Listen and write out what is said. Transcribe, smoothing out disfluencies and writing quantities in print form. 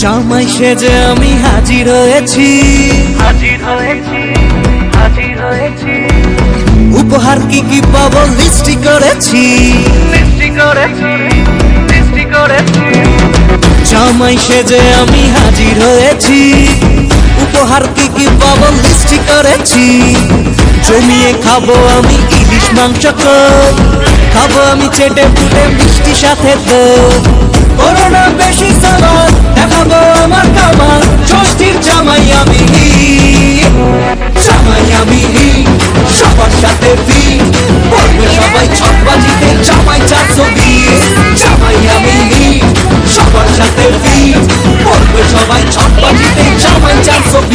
জামাই সেজে আমি হাজির হয়েছি, উপহার কি কি পাবো লিস্টি করেছি। জামাই সেজে আমি হাজির হয়েছি, উপহার কি কি পাবো লিস্টি করেছি। জমিয়ে খাবো আমি ইলিশ মাংস, খাবো আমি চেটে পুটে মিষ্টি সাথে তো। করোনা বেশি সালাদ দেখাবো আমার কামাল, ষষ্ঠীর জামাই আমি, জামাই আমি সবার সাথে ফিট, বলবে সবাই ছকবাজিতে জামাই 420। জামাই আমি সবার সাথে ফিট, বলবে সবাই ছকবাজিতে জামাই 420।